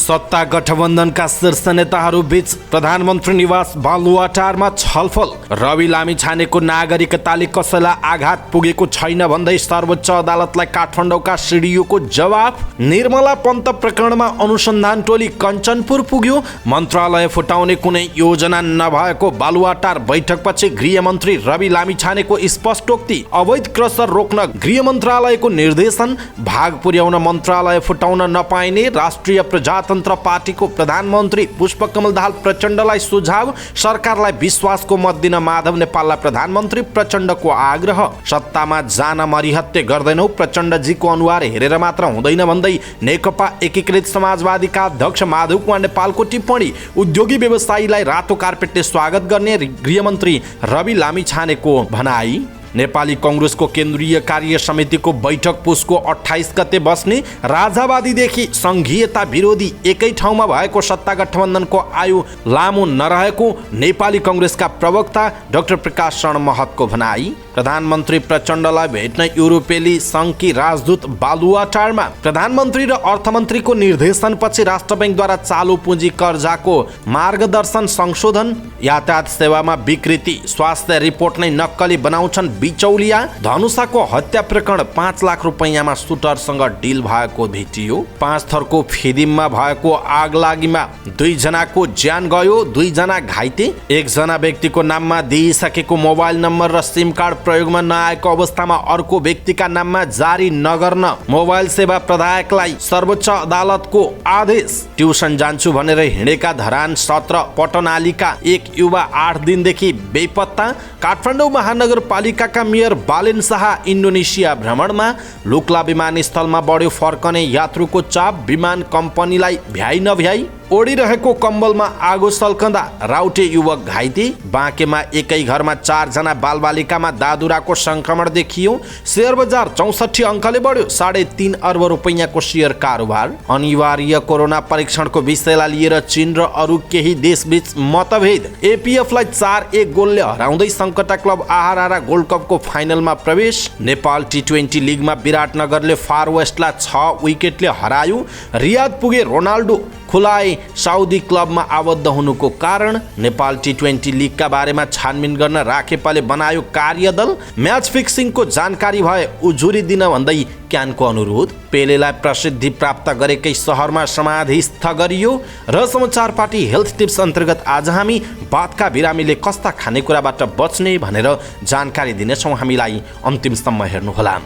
सत्ता गठबन्धनका शीर्ष नेताहरू बीच प्रधानमन्त्री निवास बालुवाटारमा छलफल। रवि लामिछानेको नागरिकताले कसैलाई आघात पुगेको छैन भन्दै सर्वोच्च अदालतलाई काठमाडौँका सिडिओको जवाफ। निर्मला पन्त प्रकरणमा अनुसन्धान टोली कञ्चनपुर पुग्यो। मन्त्रालय फुटाउने कुनै योजना नभएको बालुवाटार बैठकपछि गृहमन्त्री रवि लामिछानेको स्पष्टोक्ति। अवैध क्रसर रोक्न गृह मन्त्रालयको निर्देशन। भाग पुर्याउन मन्त्रालय फुटाउन नपाइने राष्ट्रिय प्रजातन्त्र पार्टीको प्रधानमन्त्री पुष्पकमल दाहाल प्रचण्डलाई सुझाव। सरकारलाई विश्वासको मत दिन माधव नेपाललाई प्रधानमन्त्री प्रचण्डको आग्रह। सत्तामा जान मरिहत्ते गर्दैनौ, प्रचण्डजीको अनुहार हेरेर मात्र हुँदैन भन्दै नेकपा एकीकृत समाजवादीका अध्यक्ष माधव कुमार नेपालको टिप्पणी। उद्योगी व्यवसायीलाई रातो कार्पेटले स्वागत गर्ने गृहमन्त्री रवि लामिछानेको भनाई। नेपाली कांग्रेसको केन्द्रीय कार्य समितिको बैठक पुसको 28 गते बस्ने। राजावादीदेखि संघीयता विरोधी एकै ठाउँमा भएको सत्ता गठबन्धनको आयु लामो नरहेको नेपाली कांग्रेसका प्रवक्ता डाक्टर प्रकाश शरण महतको भनाई। प्रधानमन्त्री प्रचण्डलाई भेट्न युरोपेली सङ्घकी राजदूत बालुवाटारमा। प्रधानमन्त्री र अर्थमन्त्रीको निर्देशनपछि राष्ट्र बैंकद्वारा चालु पुँजी कर्जाको मार्गदर्शन संशोधन। यातायात सेवामा विकृति, स्वास्थ्य रिपोर्ट नै नक्कली बनाउँछन् बिचौलिया। धनुषाको हत्या प्रकरण 5 लाख रुपैयाँमा सुटरसँग डिल भएको भेटियो। 5 थरको फिदिममा भएको आगलागीमा 2 जनाको ज्यान गयो, 2 जना घाइते। 1 जना व्यक्तिको नाममा दिइसकेको मोबाइल नम्बर र सिम कार्ड प्रयोगमा नआएको अवस्थामा अर्को व्यक्तिका नाममा जारी नगर्न मोबाइल सेवा प्रदायकलाई सर्वोच्च अदालतको आदेश। ट्युसन जान्छु भनेर हिँडेका धरान 17 पटनालीका एक युवा 8 दिनदेखि बेपत्ता। काठमाडौँ महानगरपालिकाका मेयर बालेन शाह इन्डोनेसिया भ्रमणमा। लुक्ला विमानस्थलमा बढ्यो फर्कने यात्रुको चाप। विमान कम्पनीलाई भ्याइ नभ्याइ ओढिरहेको कम्बलमा आगो सल्कँदा राउटे युवक घाइते। बाँकेमा एकै घरमा 4 जना बालबालिकामा दादुराको संक्रमण देखियो। शेयर बजार 64 अङ्कले बढ्यो। 3.5 अर्ब रुपैयाँको शेयर कारोबार। अनिवार्य कोरोना परीक्षणको विषयलाई लिएर चीन र अरू केही देशबीच मतभेद। एपीएफलाई 4-1 गोलले हराउँदै सङ्कटा क्लब आहारा गोल्ड कपको फाइनलमा प्रवेश। नेपाल टी20 लिगमा विराटनगरले फार वेस्टलाई 6 विकेटले हरायो। रियाद पुगे रोनाल्डो, खुलाए साउदी क्लबमा आबद्ध हुनुको कारण। नेपाल टी20 लिगका बारेमा छानबिन गर्न राखेपाले बनायो कार्यदल। म्याच फिक्सिङको जानकारी भए उजुरी दिन भन्दै क्यानको अनुरोध। पेलेलाई प्रसिद्धि प्राप्त गरेकै सहरमा समाधिस्थ गरियो। र समाचार पार्टी हेल्थ टिप्स अन्तर्गत आज हामी बातका बिरामीले कस्ता खानेकुराबाट बच्ने भनेर जानकारी दिनेछौँ। हामीलाई अन्तिमसम्म हेर्नुहोला।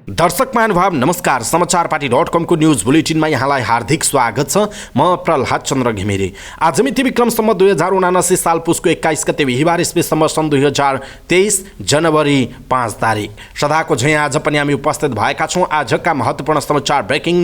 दर्शक महानुभाव नमस्कार। समाचार पार्टी.com को न्यूज बुलेटिनमा यहाँलाई हार्दिक स्वागत छ। म प्रहलाद चन्द्र घिमिरे। आज मिति विक्रमसम्म 2079 साल पुसको 21 गते बिहिबार इस्वीसम्म सन् 2023 जनवरी 5 तारिक। सदाको झैँ आज पनि हामी उपस्थित भएका छौँ। आजका महत्त्वपूर्ण समाचार, ब्रेकिङ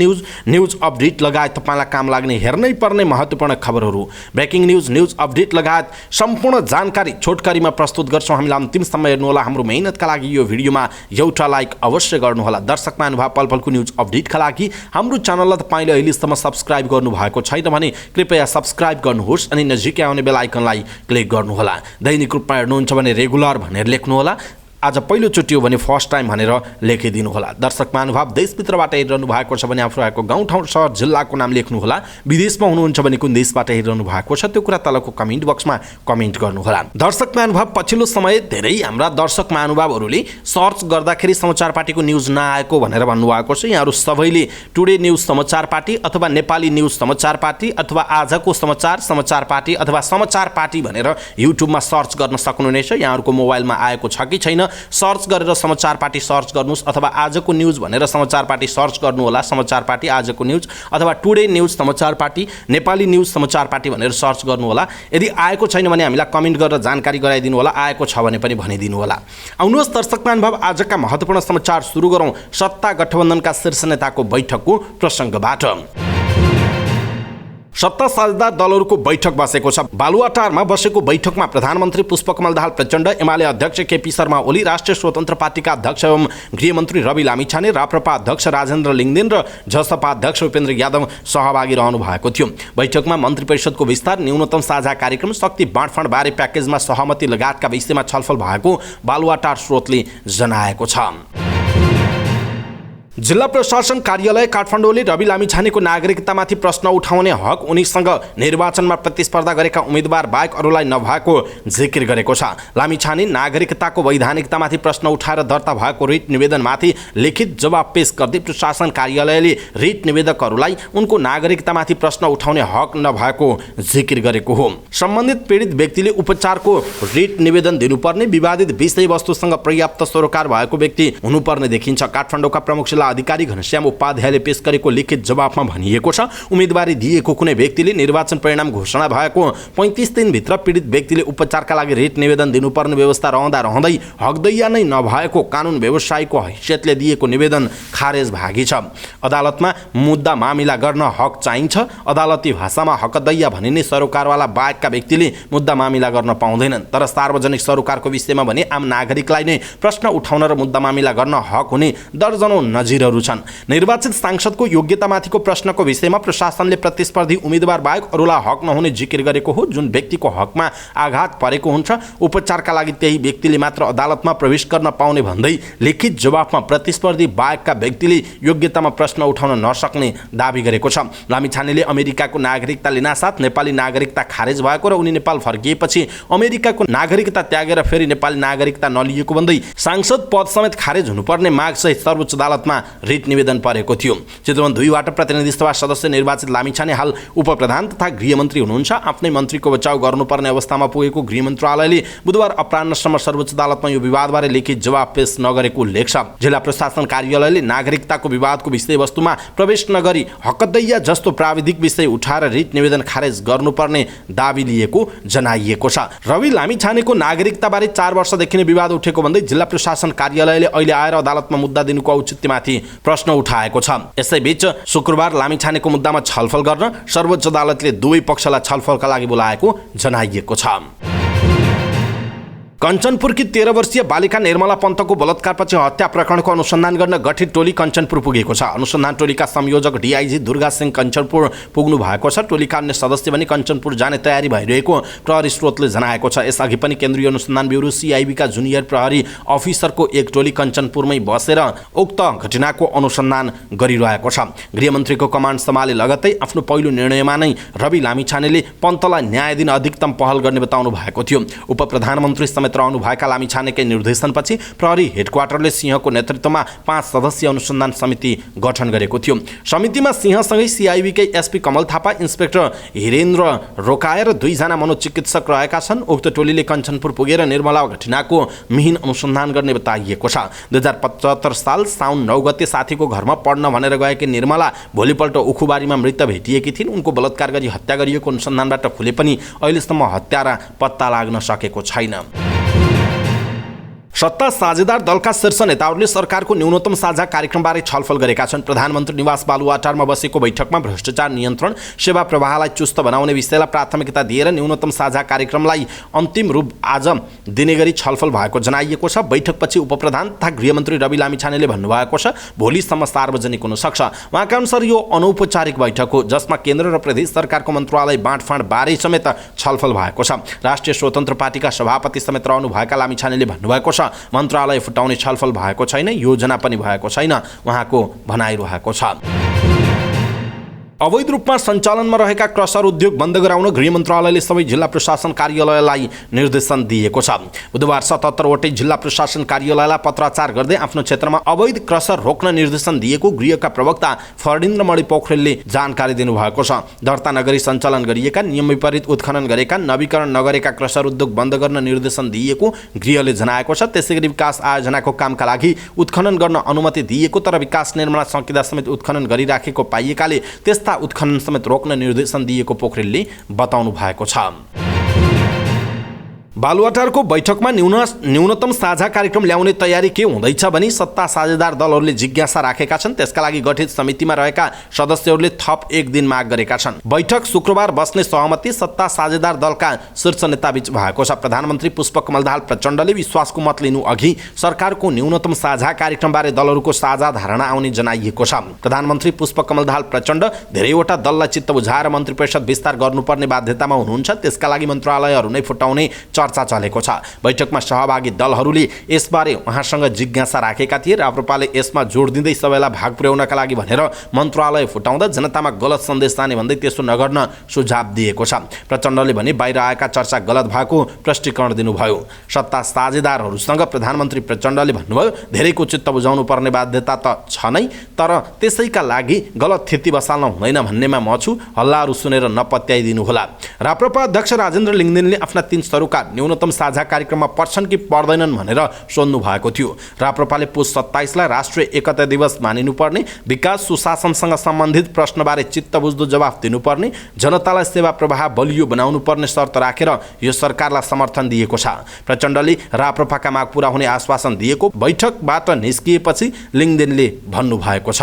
न्युज अपडेट लगायत तपाईँलाई काम लाग्ने हेर्नै पर्ने महत्त्वपूर्ण खबरहरू, ब्रेकिङ न्युज अपडेट लगायत सम्पूर्ण जानकारी छोटकरीमा प्रस्तुत गर्छौँ। हामीलाई अन्तिमसम्म हेर्नुहोला। हाम्रो मेहनतका लागि यो भिडियोमा एउटा लाइक अवश्य गर्नुहोला। दर्शक महानुभाव, पलपलको न्युज अपडेटका लागि हाम्रो च्यानललाई तपाईँले अहिलेसम्म सब्सक्राइब गर्नुभएको छैन भने कृपया सब्सक्राइब गर्नुहोस् अनि नजिकै आउने बेल आइकनलाई क्लिक गर्नुहोला। दैनिक रूपमा हेर्नुहुन्छ भने रेगुलर भनेर लेख्नुहोला। आज पहिलोचोटि हो भने फर्स्ट टाइम भनेर लेखिदिनु होला। दर्शक महानुभाव, देशभित्रबाट हेरिरहनु भएको छ भने आफ्नो रहेको गाउँ ठाउँ सहर जिल्लाको नाम लेख्नुहोला। विदेशमा हुनुहुन्छ भने कुन देशबाट हेरिरहनु भएको छ त्यो कुरा तलको कमेन्ट बक्समा कमेन्ट गर्नुहोला। दर्शक महानुभाव, पछिल्लो समय धेरै हाम्रा दर्शक महानुभावहरूले सर्च गर्दाखेरि समाचार पार्टीको न्युज नआएको भनेर भन्नुभएको छ। यहाँहरू सबैले टुडे न्युज समाचार पार्टी अथवा नेपाली न्युज समाचार पार्टी अथवा आजको समाचार पार्टी अथवा समाचार पार्टी भनेर युट्युबमा सर्च गर्न सक्नुहुनेछ। यहाँहरूको मोबाइलमा आएको छ कि छैन सर्च गरेर समाचार पार्टी सर्च गर्नुहोस् अथवा आजको न्युज भनेर समाचार पार्टी सर्च गर्नुहोला। समाचार पार्टी आजको न्युज अथवा टुडे न्युज समाचार पार्टी नेपाली न्युज समाचार पार्टी भनेर सर्च गर्नुहोला। यदि आएको छैन भने हामीलाई कमेन्ट गरेर जानकारी गराइदिनु होला। आएको छ भने पनि भनिदिनु होला। आउनुहोस् दर्शक महानुभाव, आजका महत्त्वपूर्ण समाचार सुरु गरौँ सत्ता गठबन्धनका शीर्ष नेताको बैठकको प्रसङ्गबाट। सत्ता साझेदार दलहरूको बैठक बसेको छ। बालुवाटारमा बसेको बैठकमा प्रधानमन्त्री पुष्पकमल दाहाल प्रचण्ड, एमाले अध्यक्ष केपी शर्मा ओली, राष्ट्रिय स्वतन्त्र पार्टीका अध्यक्ष एवं गृहमन्त्री रवि लामिछाने, राप्रपा अध्यक्ष राजेन्द्र लिङ्गदेन र जसपा अध्यक्ष उपेन्द्र यादव सहभागी रहनु भएको थियो। बैठकमा मन्त्री परिषदको विस्तार, न्यूनतम साझा कार्यक्रम, शक्ति बाँडफाँड बारे प्याकेजमा सहमति लगायतका विषयमा छलफल भएको बालुवाटार स्रोतले जनाएको छ। जिल्ला प्रशासन कार्यालय काठमाडौँले रवि लामिछानेको नागरिकतामाथि प्रश्न उठाउने हक उनीसँग निर्वाचनमा प्रतिस्पर्धा गरेका उम्मेदवार बाहेक अरूलाई नभएको जिकिर गरेको छ। लामिछाने नागरिकताको वैधानिकतामाथि प्रश्न उठाएर दर्ता भएको रिट निवेदनमाथि लिखित जवाब पेश गर्दै प्रशासन कार्यालयले रिट निवेदकहरूलाई उनको नागरिकतामाथि प्रश्न उठाउने हक नभएको जिकिर गरेको हो। सम्बन्धित पीडित व्यक्तिले उपचारको रिट निवेदन दिनुपर्ने, विवादित विषयवस्तुसँग पर्याप्त सरोकार भएको व्यक्ति हुनुपर्ने देखिन्छ। काठमाडौँका प्रमुख जिल्ला अधिकारी घनश्याम उपाध्यायले पेश गरेको लिखित जवाफमा भनिएको छ, उम्मेदवारी दिएको कुनै व्यक्तिले निर्वाचन परिणाम घोषणा भएको 35 दिनभित्र पीडित व्यक्तिले उपचारका लागि रिट निवेदन दिनुपर्ने व्यवस्था रहँदै हकदैया नै नभएको कानुन व्यवसायीको हैसियतले दिएको निवेदन खारेज भागी छ। अदालतमा मुद्दा मामिला गर्न हक चाहिन्छ। अदालती भाषामा हकदैया भनिने सरोकारवाला बाहेकका व्यक्तिले मुद्दा मामिला गर्न पाउँदैनन्। तर सार्वजनिक सरोकारको विषयमा भने आम नागरिकलाई नै प्रश्न उठाउन र मुद्दा मामिला गर्न हक हुने दर्जनौं नजिरहरू छन्। निर्वाचित सांसदको योग्यतामाथिको प्रश्नको विषयमा प्रशासनले प्रतिस्पर्धी उम्मेदवार बाहेक अरूलाई हक नहुने जिकिर गरेको हो। जुन व्यक्तिको हकमा आघात परेको हुन्छ उपचारका लागि त्यही व्यक्तिले मात्र अदालतमा प्रवेश गर्न पाउने भन्दै लिखित जवाफमा प्रतिस्पर्धी बाहेकका व्यक्तिले योग्यतामा प्रश्न उठाउन नसक्ने दाबी गरेको छ। लामिछानेले अमेरिकाको नागरिकता लिनासाथ नेपाली नागरिकता खारेज भएको र उनी नेपाल फर्किएपछि अमेरिकाको नागरिकता त्यागेर फेरि नेपाली नागरिकता नलिएको भन्दै सांसद पद समेत खारेज हुनुपर्ने माग सहित सर्वोच्च अदालतमा रिट निवेदन परेको थियो। चितवन 2 बाट प्रतिनिधि सभा सदस्य निर्वाचित लामिछाने हाल उपप्रधान तथा गृहमन्त्री हुनुहुन्छ। आफ्नै मन्त्रीको बचाउ गर्नुपर्ने अवस्थामा पुगेको गृह मन्त्रालयले बुधबार अपराह्नसम्म सर्वोच्च अदालतमा यो विवादबारे लिखित जवाब पेश नगरेको उल्लेख छ। जिल्ला प्रशासन कार्यालयले नागरिकताको विवादको विषयवस्तुमा प्रवेश नगरी हकदैया जस्तो प्राविधिक विषय उठाएर रिट निवेदन खारेज गर्नुपर्ने दाबी लिएको जनाइएको छ। रवि लामिछानेको नागरिकताबारे 4 वर्षदेखि नै विवाद उठेको भन्दै जिल्ला प्रशासन कार्यालयले अहिले आएर अदालतमा मुद्दा दिनुको औचित्यमाथि प्रश्न उठाएको छ। यसैबीच शुक्रबार लामिछानेको मुद्दामा छलफल गर्न सर्वोच्च अदालतले दुवै पक्षलाई छलफलका लागि बोलाएको जनाइएको छ। कञ्चनपुरकी 13 वर्षीय बालिका निर्मला पन्तको बलात्कारपछि हत्या प्रकरणको अनुसन्धान गर्न गठित टोली कञ्चनपुर पुगेको छ। अनुसन्धान टोलीका संयोजक डीआईजी दुर्गा सिंह कञ्चनपुर पुग्नु भएको छ। टोलीका अन्य सदस्य पनि कञ्चनपुर जाने तयारी भइरहेको प्रहरी स्रोतले जनाएको छ। यसअघि पनि केन्द्रीय अनुसन्धान ब्युरो सीआईबीका जुनियर प्रहरी अफिसरको एक टोली कञ्चनपुरमै बसेर उक्त घटनाको अनुसन्धान गरिरहेको छ। गृहमन्त्रीको कमान्ड सम्हाले लगत्तै आफ्नो पहिलो निर्णयमा नै रवि लामिछानेले पन्तलाई न्याय दिन अधिकतम पहल गर्ने बताउनु भएको थियो। उपप्रधानमन्त्री समेत रहनु भएका लामिछानेकै निर्देशनपछि प्रहरी हेडक्वार्टरले सिंहको नेतृत्वमा 5 सदस्यीय अनुसन्धान समिति गठन गरेको थियो। समितिमा सिंहसँगै सीआईबीकै एसपी कमल थापा, इन्सपेक्टर हिरेन्द्र रोकाए र 2 जना मनोचिकित्सक रहेका छन्। उक्त टोलीले कञ्चनपुर पुगेर निर्मला घटनाको मिहिन अनुसन्धान गर्ने बताइएको छ। 2075 साल साउन 9 गते साथीको घरमा पढ्न भनेर गएकी निर्मला भोलिपल्ट उखुबारीमा मृत भेटिएकी थिइन्। उनको बलात्कार गरी हत्या गरिएको अनुसन्धानबाट खुले पनि अहिलेसम्म हत्यारा पत्ता लाग्न सकेको छैन। सत्ता साझेदार दलका शीर्ष नेताहरूले सरकारको न्यूनतम साझा कार्यक्रमबारे छलफल गरेका छन्। प्रधानमन्त्री निवास बालुवाटारमा बसेको बैठकमा भ्रष्टाचार नियन्त्रण, सेवा प्रवाहलाई चुस्त बनाउने विषयलाई प्राथमिकता दिएर न्यूनतम साझा कार्यक्रमलाई अन्तिम रूप आज दिने गरी छलफल भएको जनाइएको छ। बैठकपछि उपप्रधान तथा गृहमन्त्री रवि लामिछानेले भन्नुभएको छ, भोलिसम्म सार्वजनिक हुन सक्छ। उहाँका अनुसार यो अनौपचारिक बैठक हो जसमा केन्द्र र प्रदेश सरकारको मन्त्रालय बाँडफाँड बारे समेत छलफल भएको छ। राष्ट्रिय स्वतन्त्र पार्टीका सभापति समेत रहनु भएका लामिछानेले भन्नुभएको छ, मन्त्रालय फुटाउने छलफल भएको छैन, योजना पनि भएको छैन, उहाँको भनाइरहेको छ। अवैध रूपमा सञ्चालनमा रहेका क्रसर उद्योग बन्द गराउन गृह मन्त्रालयले सबै जिल्ला प्रशासन कार्यालयलाई निर्देशन दिएको छ। बुधबार 77 वटै जिल्ला प्रशासन कार्यालयलाई पत्राचार गर्दै आफ्नो क्षेत्रमा अवैध क्रसर रोक्न निर्देशन दिएको गृहका प्रवक्ता फर्डिन्द्र मणि पोखरेलले जानकारी दिनुभएको छ। दर्ता नगरी सञ्चालन गरिएका, नियम विपरीत उत्खनन गरेका, नवीकरण नगरेका क्रसर उद्योग बन्द गर्न निर्देशन दिएको गृहले जनाएको छ। त्यसैगरी विकास आयोजनाको कामका लागि उत्खनन गर्न अनुमति दिएको तर विकास निर्माण संहिता समेत उत्खनन गरिराखेको पाइएकाले त्यस्ता उत्खनन समेत रोक्न निर्देशन दिएको पोखरेलले बताउनु भएको छ। बालुवाटारको बैठकमा न्यूनतम साझा कार्यक्रम ल्याउने तयारी के हुँदैछ भनी सत्ता साझेदार दलहरूले जिज्ञासा राखेका छन्। त्यसका लागि गठित समितिमा रहेका सदस्यहरूले थप 1 दिन माग गरेका छन्। बैठक शुक्रबार बस्ने सहमति सत्ता साझेदार दलका शीर्ष नेताबीच भएको छ। प्रधानमन्त्री पुष्पकमल दाहाल प्रचण्डले विश्वासको मत लिनु अघि सरकारको न्यूनतम साझा कार्यक्रमबारे दलहरूको साझा धारणा आउने जनाइएको छ। प्रधानमन्त्री पुष्पकमल दाहाल प्रचण्ड धेरैवटा दललाई चित्त बुझाएर मन्त्री परिषद विस्तार गर्नुपर्ने बाध्यतामा हुनुहुन्छ। त्यसका लागि मन्त्रालयहरू नै फुटाउने चर्चा चर्चा चलेको छ। बैठकमा सहभागी दलहरूले यसबारे उहाँसँग जिज्ञासा राखेका थिए। राप्रपाले यसमा जोड दिँदै सबैलाई भाग पुर्याउनका लागि भनेर मन्त्रालय फुटाउँदा जनतामा गलत सन्देश जाने भन्दै त्यसो नगर्न सुझाव दिएको छ। प्रचण्डले भने बाहिर आएका चर्चा गलत भएको प्रष्टीकरण दिनुभयो। सत्ता साझेदारहरूसँग प्रधानमन्त्री प्रचण्डले भन्नुभयो, धेरैको चित्त बुझाउनु पर्ने बाध्यता त छ नै, तर त्यसैका लागि गलत थिति बसाल्न हुँदैन भन्नेमा म छु। हल्लाहरू सुनेर नपत्याइदिनु होला। राप्रपा अध्यक्ष राजेन्द्र लिङ्गदेनले आफ्ना 3 स्तरका न्यूनतम साझा कार्यक्रममा पर्छन् कि पर्दैनन् भनेर सोध्नु भएको थियो। राप्रपाले पुस 27 लाई राष्ट्रिय एकता दिवस मानिनुपर्ने, विकास सुशासनसँग सम्बन्धित प्रश्नबारे चित्त बुझ्दो जवाफ दिनुपर्ने, जनतालाई सेवा प्रवाह बलियो बनाउनु पर्ने शर्त राखेर यो सरकारलाई समर्थन दिएको छ। प्रचण्डले राप्रपाका माग पूरा हुने आश्वासन दिएको बैठकबाट निस्किएपछि लिङ्गदेनले भन्नुभएको छ।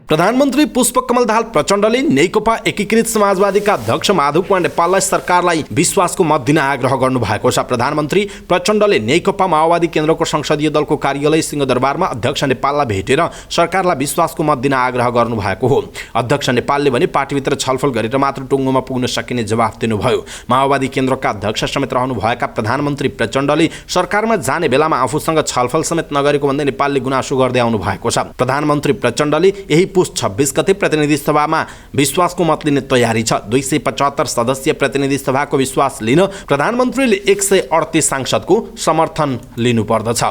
प्रधानमन्त्री पुष्पकमल दाहाल प्रचण्डले नेकपा एकीकृत समाजवादीका अध्यक्ष माधव कुमार नेपाललाई सरकारलाई विश्वासको मत दिन आग्रह गर्नुभएको छ। प्रधानमन्त्री प्रचण्डले नेकपा माओवादी केन्द्रको संसदीय दलको कार्यालय सिंहदरबारमा अध्यक्ष नेपाललाई भेटेर सरकारलाई विश्वासको मत दिन आग्रह गर्नुभएको हो। अध्यक्ष नेपालले भने पार्टीभित्र छलफल गरेर मात्र टुङ्गोमा पुग्न सकिने जवाफ दिनुभयो। माओवादी केन्द्रका अध्यक्ष समेत रहनुभएका प्रधानमन्त्री प्रचण्डले सरकारमा जाने बेलामा आफूसँग छलफल समेत नगरेको भन्दै नेपालले गुनासो गर्दै आउनु भएको छ। प्रधानमन्त्री प्रचण्डले यही पुस 26 गते प्रतिनिधि सभामा विश्वासको मत लिने तयारी छ। 275 सदस्यीय प्रतिनिधि सभाको विश्वास लिन प्रधानमन्त्रीले 138 सांसदको समर्थन लिनुपर्दछ।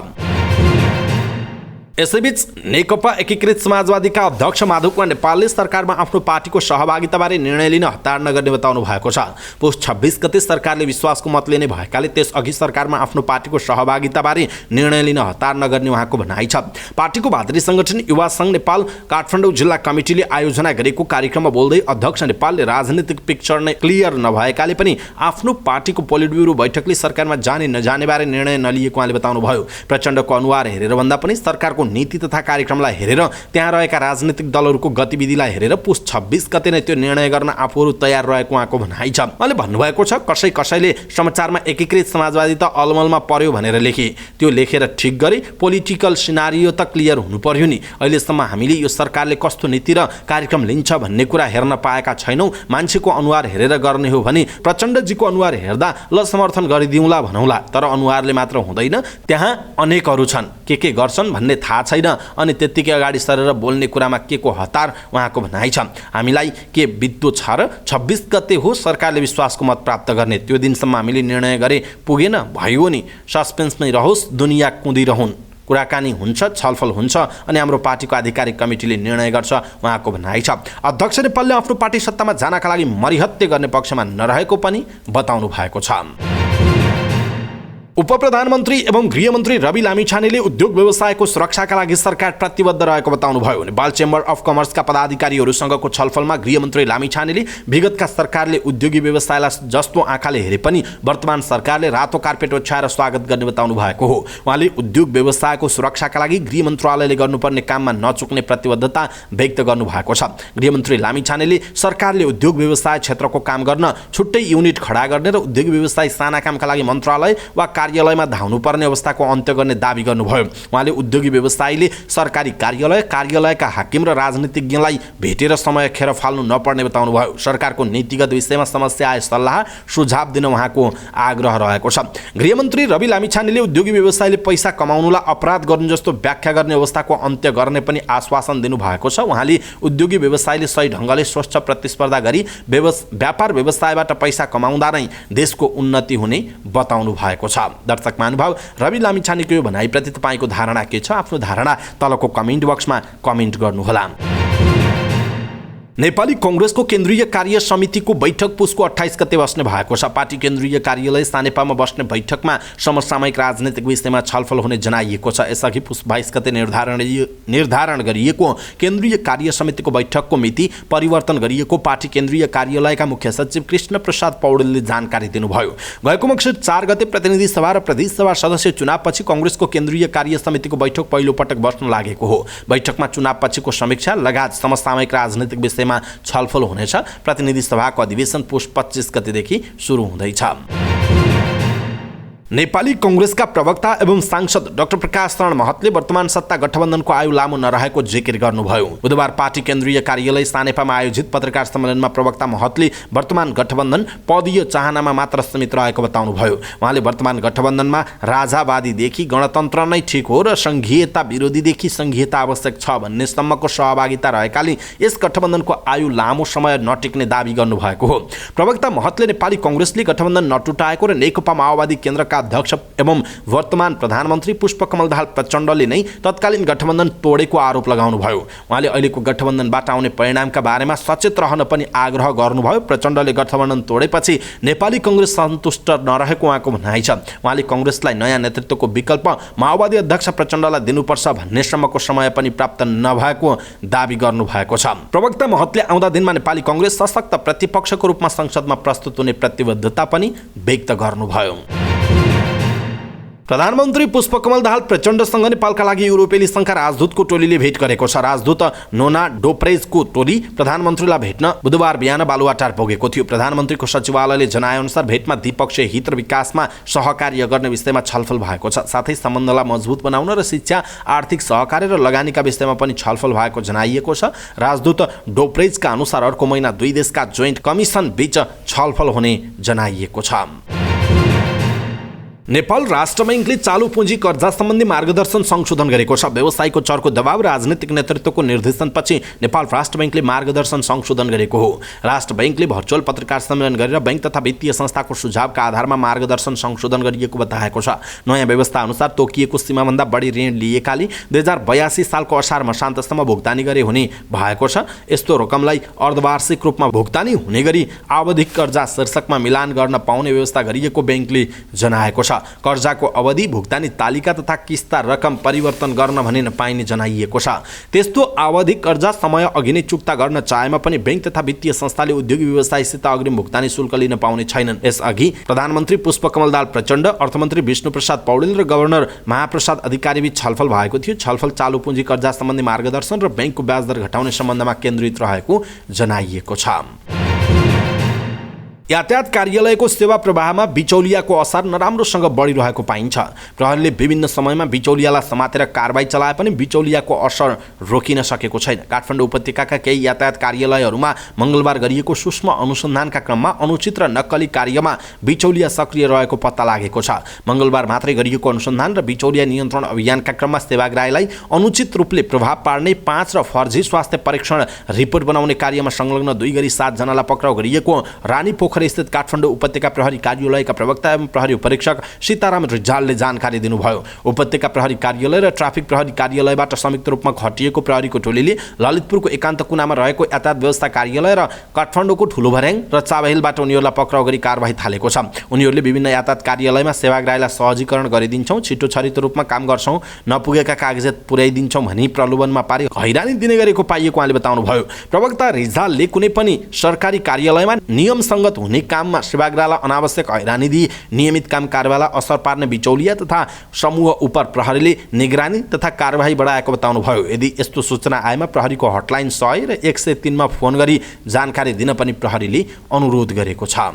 यसैबीच नेकपा एकीकृत समाजवादीका अध्यक्ष माधव कुमार नेपालले सरकारमा आफ्नो पार्टीको सहभागिताबारे निर्णय लिन हतार नगर्ने बताउनु भएको छ। पुस 26 गते सरकारले विश्वासको मत लिने भएकाले त्यसअघि सरकारमा आफ्नो पार्टीको सहभागिताबारे निर्णय लिन हतार नगर्ने उहाँको भनाइ छ। पार्टीको भातृ संगठन युवा संघ नेपाल काठमाडौँ जिल्ला कमिटीले आयोजना गरेको कार्यक्रममा बोल्दै अध्यक्ष नेपालले राजनीतिक पिक्चर नै क्लियर नभएकाले पनि आफ्नो पार्टीको पोलिट ब्युरो बैठकले सरकारमा जाने नजाने बारे निर्णय नलिएको उहाँले बताउनुभयो। प्रचण्डको अनुहार हेरेर भन्दा पनि सरकारको नीति तथा कार्यक्रमलाई हेरेर त्यहाँ रहेका राजनीतिक दलहरूको गतिविधिलाई हेरेर पुस 26 गते नै त्यो निर्णय गर्न आफूहरू तयार रहेको उहाँको भनाइ छ। उहाँले भन्नुभएको छ, कसैले समाचारमा एकीकृत समाजवादी त अलमलमा पर्यो भनेर लेखे, त्यो लेखेर ठिक गरे, पोलिटिकल सिनारियो त क्लियर हुनु पर्यो नि। अहिलेसम्म हामीले यो सरकारले कस्तो नीति र कार्यक्रम लिन्छ भन्ने कुरा हेर्न पाएका छैनौँ। मान्छेको अनुहार हेरेर गर्ने हो भने प्रचण्डजीको अनुहार हेर्दा ल समर्थन गरिदिउँला भनौँला, तर अनुहारले मात्र हुँदैन, त्यहाँ अनेकहरू छन्, के गर्छन् भन्ने थाहा छैन, अनि त्यत्तिकै अगाडि सरेर बोल्ने कुरामा के को हतार उहाँको भनाइ छ। हामीलाई के बित्तो छ र 26 गते हो सरकारले विश्वासको मत प्राप्त गर्ने, त्यो दिनसम्म हामीले निर्णय गरे पुगेन, भयो नि, सस्पेन्स नै रहोस्, दुनियाँ कुदिरहन्, कुराकानी हुन्छ, छलफल हुन्छ अनि हाम्रो पार्टीको आधिकारिक कमिटीले निर्णय गर्छ उहाँको भनाइ छ। अध्यक्ष नेपालले आफ्नो पार्टी सत्तामा जानका लागि मरिहत्ते गर्ने पक्षमा नरहेको पनि बताउनु भएको छ। उपप्रधानमन्त्री एवं गृहमन्त्री रवि लामिछानेले उद्योग व्यवसायको सुरक्षाका लागि सरकार प्रतिबद्ध रहेको बताउनुभयो। नेपाल चेम्बर अफ कमर्सका पदाधिकारीहरूसँगको छलफलमा गृहमन्त्री लामिछानेले विगतका सरकारले उद्योगी व्यवसायलाई जस्तो आँखाले हेरे पनि वर्तमान सरकारले रातो कार्पेट ओछ्याएर स्वागत गर्ने बताउनु भएको हो। उहाँले उद्योग व्यवसायको सुरक्षाका लागि गृह मन्त्रालयले गर्नुपर्ने काममा नचुक्ने प्रतिबद्धता व्यक्त गर्नुभएको छ। गृहमन्त्री लामिछानेले सरकारले उद्योग व्यवसाय क्षेत्रको काम गर्न छुट्टै युनिट खडा गर्ने र उद्योग व्यवसाय साना कामका लागि मन्त्रालय वा कार्यालयमा धाउनुपर्ने अवस्थाको अन्त्य गर्ने दाबी गर्नुभयो। उहाँले उद्योगी व्यवसायीले सरकारी कार्यालयका हाकिम र राजनीतिज्ञलाई भेटेर समय खेर फाल्नु नपर्ने बताउनुभयो। सरकारको नीतिगत विषयमा समस्या आए सल्लाह सुझाव दिन उहाँको आग्रह रहेको छ। गृहमन्त्री रवि लामिछानेले उद्योगी व्यवसायले पैसा कमाउनुलाई अपराध गर्नु जस्तो व्याख्या गर्ने अवस्थाको अन्त्य गर्ने पनि आश्वासन दिनुभएको छ। उहाँले उद्योगी व्यवसायले सही ढङ्गले स्वच्छ प्रतिस्पर्धा गरी व्यापार व्यवसायबाट पैसा कमाउँदा नै देशको उन्नति हुने बताउनु भएको छ। दर्शक महानुभाव, रवि लामिछानेको यो भनाइप्रति तपाईँको धारणा के छ? आफ्नो धारणा तलको कमेन्ट बक्समा कमेन्ट गर्नुहोला। नेपाली कांग्रेसको केन्द्रीय कार्य समितिको बैठक पुसको 28 गते बस्ने भएको छ। पार्टी केन्द्रीय कार्यालय सानेपामा बस्ने बैठकमा समसामयिक राजनीतिक विषयमा छलफल हुने जनाइएको छ। यसअघि पुस 22 गते निर्धारण गरिएको केन्द्रीय कार्य समितिको बैठकको मिति परिवर्तन गरिएको पार्टी केन्द्रीय कार्यालयका मुख्य सचिव कृष्ण प्रसाद पौडेलले जानकारी दिनुभयो। गएको मक्सिर 4 गते प्रतिनिधि सभा र प्रदेश सभा सदस्य चुनावपछि कांग्रेसको केन्द्रीय कार्य समितिको बैठक पहिलो पटक बस्न लागेको हो। बैठकमा चुनावपछिको समीक्षा लगायत समसामयिक राजनीतिक विषय छलफल हुनेछ। प्रतिनिधि सभाको अधिवेशन पुस 25 गतेदेखि सुरु हुँदैछ। नेपाली कांग्रेसका प्रवक्ता एवं सांसद डाक्टर प्रकाश शरण महतले वर्तमान सत्ता गठबन्धनको आयु लामो नरहेको जिकिर गर्नुभयो। बुधबार पार्टी केन्द्रीय कार्यालय सानेपामा आयोजित पत्रकार सम्मेलनमा प्रवक्ता महतले वर्तमान गठबन्धन पदीय चाहनामा मात्र सीमित रहेको बताउनुभयो। उहाँले वर्तमान गठबन्धनमा राजावादीदेखि गणतन्त्र नै ठिक हो र संघीयता विरोधीदेखि संघीयता आवश्यक छ भन्ने सम्मको सहभागिता रहेकाले यस गठबन्धनको आयु लामो समय नटिक्ने दावी गर्नुभएको हो। प्रवक्ता महतले नेपाली कांग्रेसले गठबन्धन नटुटाएको र नेकपा माओवादी केन्द्रका अध्यक्ष एवं वर्तमान प्रधानमन्त्री पुष्पकमल दाहाल प्रचण्डले नै तत्कालीन गठबन्धन तोडेको आरोप लगाउनुभयो। उहाँले अहिलेको गठबन्धनबाट आउने परिणामका बारेमा सचेत रहन पनि आग्रह गर्नुभयो। प्रचण्डले गठबन्धन तोडेपछि नेपाली कांग्रेस सन्तुष्ट नरहेको उहाँको भनाइ छ। उहाँले कांग्रेसलाई नयाँ नेतृत्वको विकल्प माओवादी अध्यक्ष प्रचण्डलाई दिनुपर्छ भन्नेसम्मको समय पनि प्राप्त नभएको दावी गर्नुभएको छ। प्रवक्ता महतले आउँदा दिनमा नेपाली कांग्रेस सशक्त प्रतिपक्षको रूपमा संसदमा प्रस्तुत हुने प्रतिबद्धता पनि व्यक्त गर्नुभयो। प्रधानमन्त्री पुष्पकमल दाहाल प्रचण्डसँग नेपालका लागि युरोपेली संघका राजदूतको टोलीले भेट गरेको छ। राजदूत नोना डोप्रेजको टोली प्रधानमन्त्रीलाई भेट्न बुधबार बिहान बालुवाटार पुगेको थियो। प्रधानमन्त्रीको सचिवालयले जनाएअनुसार भेटमा द्विपक्षीय हित र विकासमा सहकार्य गर्ने विषयमा छलफल भएको छ। साथै सम्बन्धलाई मजबुत बनाउन र शिक्षा, आर्थिक सहकार्य र लगानीका विषयमा पनि छलफल भएको जनाइएको छ। राजदूत डोप्रेजका अनुसार अर्को महिना दुई देशका जोइन्ट कमिसन बीच छलफल हुने जनाइएको छ। नेपाल राष्ट्र बैंकले चालू पुँजी कर्जा सम्बन्धी मार्गदर्शन संशोधन गरेको छ। व्यवसायको चरको दबाव र राजनीतिक नेतृत्वको निर्देशनपछि नेपाल राष्ट्र बैंकले मार्गदर्शन संशोधन गरेको हो। राष्ट्र बैंकले भर्चुअल पत्रकार सम्मेलन गरेर बैंक तथा वित्तीय संस्थाको सुझावका आधारमा मार्गदर्शन संशोधन गरिएको बताएको छ। नयाँ व्यवस्था अनुसार तोकिएको सीमाभन्दा बढी ऋण लिएकाले 2082 सालको असार मसान्तसम्म भुक्तानी गरे हुने भएको छ। यस्तो रकमलाई अर्धवार्षिक रूपमा भुक्तानी हुने गरी आवधिक कर्जा शीर्षकमा मिलान गर्न पाउने व्यवस्था गरिएको बैंकले जनाएको छ। कर्जाको अवधि, भुक्तानी तालिका तथा किस्ता रकम परिवर्तन गर्न भने नपाइने जनाइएको छ। त्यस्तो आवधिक कर्जा समय अघि नै चुक्ता गर्न चाहेमा पनि बैंक तथा वित्तीय संस्थाले उद्योगी व्यवसायसित अग्रिम भुक्तानी शुल्क लिन पाउने छैनन्। यसअघि प्रधानमन्त्री पुष्पकमल दाहाल प्रचण्ड, अर्थमन्त्री विष्णुप्रसाद पौडेल र गभर्नर महाप्रसाद अधिकारीबीच छलफल भएको थियो। छलफल चालू पुँजी कर्जा सम्बन्धी मार्गदर्शन र बैंकको ब्याज दर घटाउने सम्बन्धमा केन्द्रित रहेको जनाइएको छ। यातायात कार्यालयको सेवा प्रवाहमा बिचौलियाको असर नराम्रोसँग बढिरहेको पाइन्छ। प्रहरीले विभिन्न समयमा बिचौलियालाई समातेर कारबाही चलाए पनि बिचौलियाको असर रोकिन सकेको छैन। काठमाडौँ उपत्यकाका केही यातायात कार्यालयहरूमा मङ्गलबार गरिएको सूक्ष्म अनुसन्धानका क्रममा अनुचित र नक्कली कार्यमा बिचौलिया सक्रिय रहेको पत्ता लागेको छ। मङ्गलबार मात्रै गरिएको अनुसन्धान र बिचौलिया नियन्त्रण अभियानका क्रममा सेवाग्राहीलाई अनुचित रूपले प्रभाव पार्ने 5 र फर्जी स्वास्थ्य परीक्षण रिपोर्ट बनाउने कार्यमा संलग्न 2 गरी 7 जनालाई पक्राउ गरिएको रानीपोखरी स्थित काठमाडौँ उपत्यका प्रहरी कार्यालयका प्रवक्ता एवं प्रहरी परीक्षक सीताराम रिजालले जानकारी दिनुभयो। उपत्यका प्रहरी कार्यालय र ट्राफिक प्रहरी कार्यालयबाट संयुक्त रूपमा खटिएको प्रहरीको टोलीले ललितपुरको एकान्त कुनामा रहेको यातायात व्यवस्था कार्यालय र काठमाडौँको ठुलोभर्याङ र चाबहिलबाट उनीहरूलाई पक्राउ गरी कारबाही थालेको छ। उनीहरूले विभिन्न यातायात कार्यालयमा सेवाग्राहीलाई सहजीकरण गरिदिन्छौँ, छिटो छरितो रूपमा काम गर्छौँ, नपुगेका कागजात पुर्याइदिन्छौँ भनी प्रलोभनमा पारी हैरानी दिने गरेको पाइएको उहाँले बताउनुभयो। प्रवक्ता रिजालले कुनै पनि सरकारी कार्यालयमा नियमसङ्गत हुने काममा सेवाग्राहीलाई अनावश्यक हैरानी दिई नियमित काम कारबाहीलाई असर पार्ने बिचौलिया तथा समूह उप प्रहरीले निगरानी तथा कारबाही बढाएको बताउनुभयो। यदि यस्तो सूचना आएमा प्रहरीको हटलाइन 100 र 103 मा फोन गरी जानकारी दिन पनि प्रहरीले अनुरोध गरेको छ।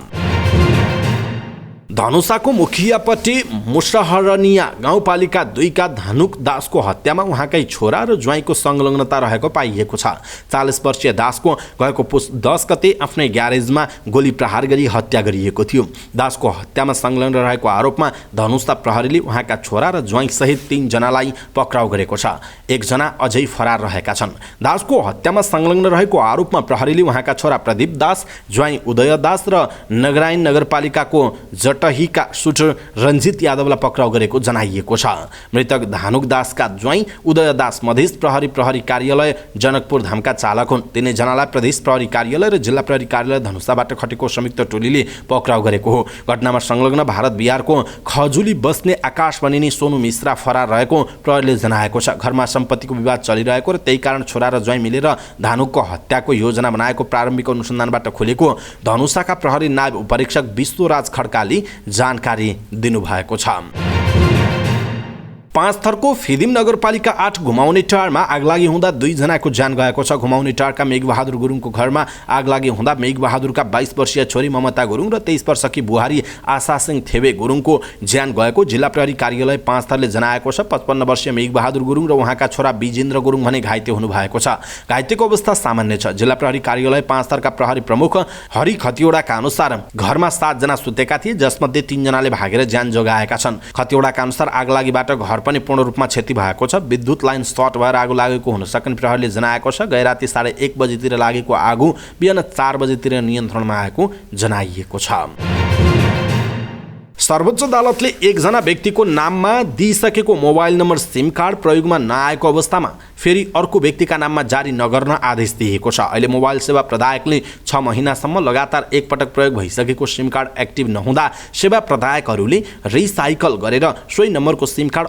धनुषाको मुखियापट्टि मुसहरनिया गाउँपालिका 2 का धानुक दासको हत्यामा उहाँकै छोरा र ज्वाइँको संलग्नता रहेको पाइएको छ। 40 वर्षीय दासको गएको पुस 10 गते आफ्नै ग्यारेजमा गोली प्रहार गरी हत्या गरिएको थियो। दासको हत्यामा संलग्न रहेको आरोपमा धनुषा प्रहरीले उहाँका छोरा र ज्वाइँ सहित 3 जनालाई पक्राउ गरेको छ। 1 जना अझै फरार रहेका छन्। दासको हत्यामा संलग्न रहेको आरोपमा प्रहरीले उहाँका छोरा प्रदीप दास, ज्वाइँ उदय दास र नगरायन नगरपालिकाको जटहीका सुटर रञ्जित यादवलाई पक्राउ गरेको जनाइएको छ। मृतक धानुक दासका ज्वाइँ उदय दास मधेस प्रहरी कार्यालय जनकपुर धामका चालक हुन्। 3 जनालाई प्रदेश प्रहरी कार्यालय र जिल्ला प्रहरी कार्यालय धनुषाबाट खटेको संयुक्त टोलीले पक्राउ गरेको हो। घटनामा संलग्न भारत बिहारको खजुली बस्ने आकाश बनिने सोनु मिश्रा फरार रहेको प्रहरीले जनाएको छ। घरमा सम्पत्तिको विवाद चलिरहेको र त्यही कारण छोरा र ज्वाइँ मिलेर धानुकको हत्याको योजना बनाएको प्रारम्भिक अनुसन्धानबाट खुलेको धनुषाका प्रहरी नायब उपरीक्षक विश्वराज खड्काले जानकारी दिनुभएको छ। पाँच थरको फिदिम नगरपालिका 8 घुमाउने टारमा आगलागी हुँदा 2 जनाको ज्यान गएको छ। घुमाउने टारका मेघबहादुर गुरुङको घरमा आगलागी हुँदा मेघबहादुरका 22 वर्षीय छोरी ममता गुरुङ र 23 वर्षकी बुहारी आशा सिंह थेबे गुरुङको ज्यान गएको जिल्ला प्रहरी कार्यालय 5 थरले जनाएको छ। 55 वर्षीय मेघबहादुर गुरुङ र उहाँका छोरा विजेन्द्र गुरुङ भने घाइते हुनु भएको छ। घाइतेको अवस्था सामान्य छ। जिल्ला प्रहरी कार्यालय 5 थरका प्रहरी प्रमुख हरि खतिवडाका अनुसार घरमा 7 जना सुतेका थिए, जसमध्ये 3 जनाले भागेर ज्यान जोगाएका छन्। खतिवडाका अनुसार आगलागीबाट घर पनि पूर्ण रूपमा क्षति भएको छ। विद्युत लाइन सर्ट भएर आगो लागेको हुन सक्ने प्रहरीले जनाएको छ। गैराती 1:30 बजेतिर लागेको आगो बिहान 4 बजेतिर नियन्त्रणमा आएको जनाइएको छ। सर्वोच्च अदालतले एकजना व्यक्तिको नाममा दिइसकेको मोबाइल नम्बर सिम कार्ड प्रयोगमा नआएको अवस्थामा फेरि अर्को व्यक्तिका नाममा जारी नगर्न आदेश दिएको छ। अहिले मोबाइल सेवा प्रदायकले 6 महिनासम्म लगातार एकपटक प्रयोग भइसकेको सिम कार्ड एक्टिभ नहुँदा सेवा प्रदायकहरूले रिसाइकल गरेर सोही नम्बरको सिम कार्ड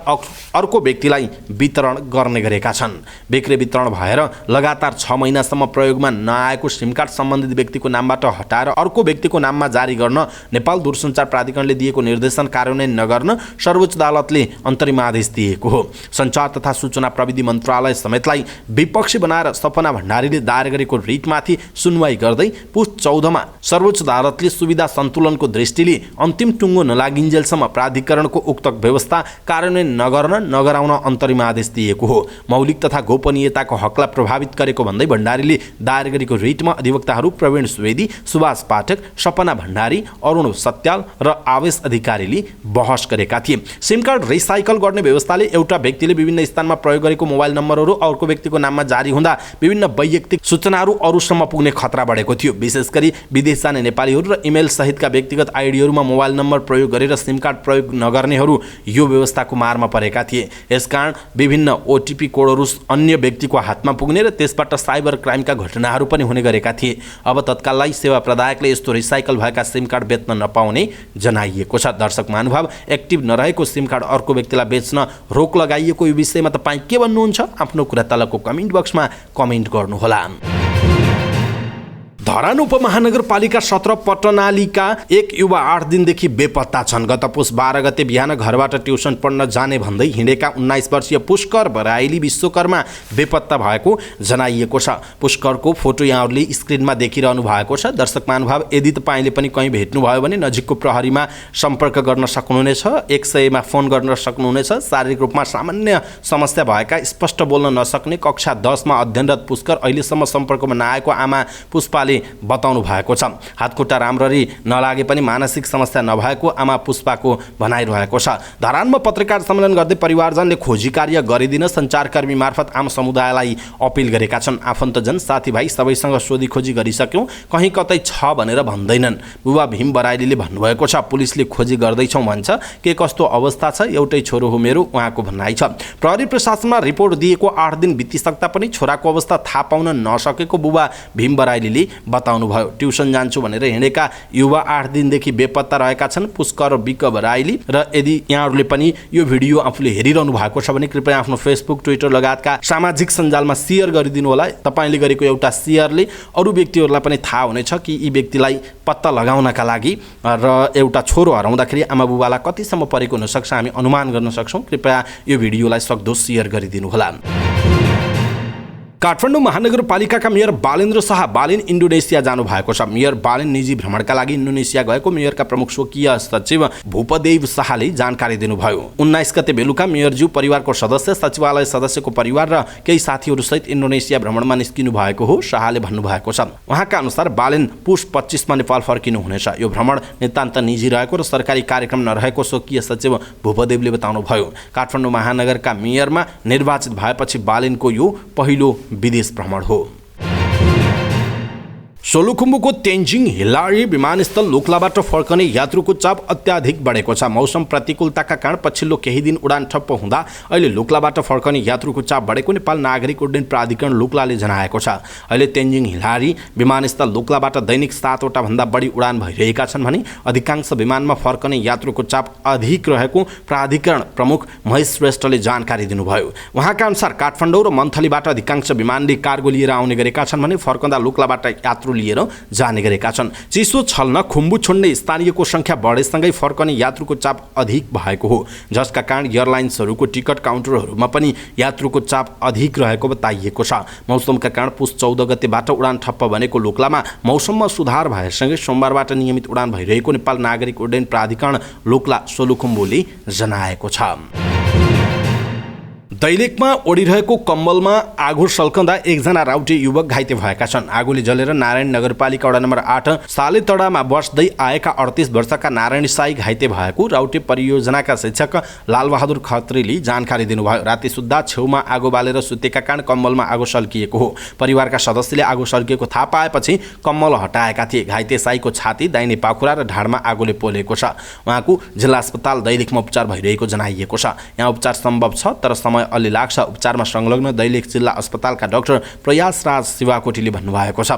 अर्को व्यक्तिलाई वितरण गर्ने गरेका छन्। बिक्री वितरण भएर लगातार 6 महिनासम्म प्रयोगमा नआएको सिम कार्ड सम्बन्धित व्यक्तिको नामबाट हटाएर अर्को व्यक्तिको नाममा जारी गर्न नेपाल दूरसञ्चार प्राधिकरणले दिएको निर्देशन कार्यान्वयन नगर्न सर्वोच्च अदालतले अन्तरिम आदेश दिएको हो। सञ्चार तथा सूचना प्रविधि मन्त्रालय समेतलाई विपक्षी बनाएर सपना भण्डारीले दायर गरेको रिटमाथि सुनवाई गर्दै पुस 14 मा सर्वोच्च अदालतले सुविधा सन्तुलनको दृष्टिले अन्तिम टुङ्गो नलागिन्जेलसम्म प्राधिकरणको उक्त व्यवस्था कार्यान्वयन नगराउन अन्तरिम आदेश दिएको हो। मौलिक तथा गोपनीयताको हकलाई प्रभावित गरेको भन्दै भण्डारीले दायर गरेको रिटमा अधिवक्ताहरू प्रवीण सुवेदी, सुभाष पाठक, सपना भण्डारी, अरुण सत्याल र आवेश अधिकारीले बहस गरेका थिए। सिम कार्ड रिसाइकल गर्ने व्यवस्थाले एउटा व्यक्तिले विभिन्न स्थानमा प्रयोग गरेको मोबाइल नम्बरहरू अर्को व्यक्तिको नाममा जारी हुँदा विभिन्न वैयक्तिक सूचनाहरू अरूसम्म पुग्ने खतरा बढेको थियो। विशेष गरी विदेश जाने नेपालीहरू र इमेल सहितका व्यक्तिगत आइडीहरूमा मोबाइल नम्बर प्रयोग गरेर सिम कार्ड प्रयोग नगर्नेहरू यो व्यवस्थाको मारमा परेका थिए। यसकारण विभिन्न ओटिपी कोडहरू अन्य व्यक्तिको हातमा पुग्ने र त्यसबाट साइबर क्राइमका घटनाहरू पनि हुने गरेका थिए। अब तत्काललाई सेवा प्रदायकले यस्तो रिसाइकल भएका सिम कार्ड बेच्न नपाउने जनाइएको छ। दर्शक महानुभाव, एक्टिभ नरहेको सिम कार्ड अर्को व्यक्तिलाई बेच्न रोक लगाइएको यो विषयमा तपाईँ के भन्नुहुन्छ? आफ्नो कुरा तलको कमेन्ट बक्समा कमेन्ट गर्नुहोला। धरान उपमहानगरपालिका 17 पटनालीका एक युवा 8 दिनदेखि बेपत्ता छन्। गत पुस 12 गते बिहान घरबाट ट्युसन पढ्न जाने भन्दै हिँडेका 19 वर्षीय पुष्कर बराइली विश्वकर्मा बेपत्ता भएको जनाइएको छ। पुष्करको फोटो यहाँहरूले स्क्रिनमा देखिरहनु भएको छ। दर्शक महानुभाव, यदि तपाईँले पनि कहीँ भेट्नुभयो भने नजिकको प्रहरीमा सम्पर्क गर्न सक्नुहुनेछ, 100 मा फोन गर्न सक्नुहुनेछ। शारीरिक रूपमा सामान्य समस्या भएका, स्पष्ट बोल्न नसक्ने, कक्षा 10 मा अध्ययनरत पुष्कर अहिलेसम्म सम्पर्कमा नआएको आमा पुष्पाले बताउनु भएको छ। हातखुट्टा राम्ररी नलागे पनि मानसिक समस्या नभएको आमा पुष्पाको भनाइरहेको छ। धरानमा पत्रकार सम्मेलन गर्दै परिवारजनले खोजी कार्य गरिदिन सञ्चारकर्मी मार्फत आम समुदायलाई अपिल गरेका छन्। आफन्तजन साथीभाइ सबैसँग सोधी खोजी गरिसक्यौँ, कहीँ कतै छ भनेर भन्दैनन्। बुबा भीम बराइलीले भन्नुभएको छ। पुलिसले खोजी गर्दैछौँ भन्छ, के कस्तो अवस्था छ, एउटै छोरो हो मेरो, उहाँको भनाइ छ। प्रहरी प्रशासनमा रिपोर्ट दिएको 8 दिन बितिसक्दा पनि छोराको अवस्था थाहा पाउन नसकेको बुबा भीम बराइलीले बताउनु भयो। ट्युसन जान्छु भनेर हिँडेका युवा 8 दिनदेखि बेपत्ता रहेका छन् पुष्कर बिक बराइली। र यदि यहाँहरूले पनि यो भिडियो आफूले हेरिरहनु भएको छ भने कृपया आफ्नो फेसबुक, ट्विटर लगायतका सामाजिक सञ्जालमा सेयर गरिदिनु होला। तपाईँले गरेको एउटा सेयरले अरू व्यक्तिहरूलाई पनि थाहा हुनेछ कि यी व्यक्तिलाई पत्ता लगाउनका लागि र एउटा छोरो हराउँदाखेरि आमा बुबालाई कतिसम्म परेको हुनसक्छ हामी अनुमान गर्न सक्छौँ। कृपया यो भिडियोलाई सक्दो सेयर गरिदिनु होला। काठमाडौँ महानगरपालिकाका मेयर बालेन्द्र शाह बालिन इन्डोनेसिया जानु भएको छ। मेयर बालिन निजी भ्रमणका लागि इन्डोनेसिया गएको मेयरका प्रमुख स्वकीय सचिव भूपदेव शाहले जानकारी दिनुभयो। 19 गते बेलुका मेयरज्यू परिवारको सदस्य, सचिवालय सदस्यको परिवार र केही साथीहरूसहित इन्डोनेसिया भ्रमणमा निस्किनु भएको हो। शाहले भन्नुभएको छ। उहाँका अनुसार बालिन पुस 25 मा नेपाल फर्किनु हुनेछ। यो भ्रमण नितान्त निजी रहेको र सरकारी कार्यक्रम नरहेको स्वकीय सचिव भूपदेवले बताउनुभयो। काठमाडौँ महानगरका मेयरमा निर्वाचित भएपछि बालिनको यो पहिलो विदेश भ्रमण हो। सोलुखुम्बुको तेन्जिङ हिलारी विमानस्थल लोक्लाबाट फर्कने यात्रुको चाप अत्याधिक बढेको छ। मौसम प्रतिकूलताका कारण पछिल्लो केही दिन उडान ठप्प हुँदा अहिले लोक्लाबाट फर्कने यात्रुको चाप बढेको नेपाल नागरिक उड्डयन प्राधिकरण लोक्लाले जनाएको छ। अहिले तेन्जिङ हिलारी विमानस्थल लोक्लाबाट दैनिक 7 वटा भन्दा बढी उडान भइरहेका छन् भने अधिकांश विमानमा फर्कने यात्रुको चाप अधिक रहेको प्राधिकरण प्रमुख महेश श्रेष्ठले जानकारी दिनुभयो। उहाँका अनुसार काठमाडौँ र मन्थलीबाट अधिकांश विमानले कार्गो लिएर आउने गरेका छन् भने फर्कँदा लोक्लाबाट यात्रु लिएर जाने गरेका छन्। चिसो छल्न खुम्बु छोड्ने स्थानीयको संख्या बढेसँगै फर्कने यात्रुको चाप अधिक भएको हो, जसका कारण एयरलाइन्सहरूको टिकट काउन्टरहरूमा पनि यात्रुको चाप अधिक रहेको बताइएको छ। मौसमका कारण पुस 14 गतेबाट उडान ठप्प बनेको लोकलामा मौसममा सुधार भएसँगै सोमबारबाट नियमित उडान भइरहेको नेपाल नागरिक उड्डयन प्राधिकरण लोकला सोलुखुम्बुले जनाएको छ। दैलेखमा ओडिरहेको कम्बलमा आगो सल्कँदा एकजना राउटे युवक घाइते भएका छन्। आगोले जलेर नारायण नगरपालिका वडा नम्बर 8 सालेतडामा बस्दै आएका 38 वर्षका नारायण साई घाइते भएको राउटे परियोजनाका शिक्षक लालबहादुर खत्रीले जानकारी दिनुभयो। राति सुत्दा छेउमा आगो बालेर सुतेका कारण कम्बलमा आगो सल्किएको हो। परिवारका सदस्यले आगो सल्किएको थाहा पाएपछि कम्बल हटाएका थिए। घाइते साईको छाती, दाहिने पाखुरा र ढाडमा आगोले पोलेको छ। उहाँको जिल्ला अस्पताल दैलेखमा उपचार भइरहेको जनाइएको छ। यहाँ उपचार सम्भव छ तर समय अलि लाग्छ, उपचारमा संलग्न दैलेख जिल्ला अस्पतालका डाक्टर प्रयास राज शिवाकोटीले भन्नुभएको छ।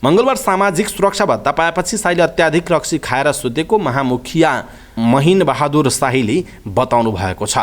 मंगलबार सामाजिक सुरक्षा भत्ता पाएपछि साईले अत्याधिक रक्सी खाएर सुतेको महामुखिया महिन बहादुर शाहीले बताउनु भएको छ।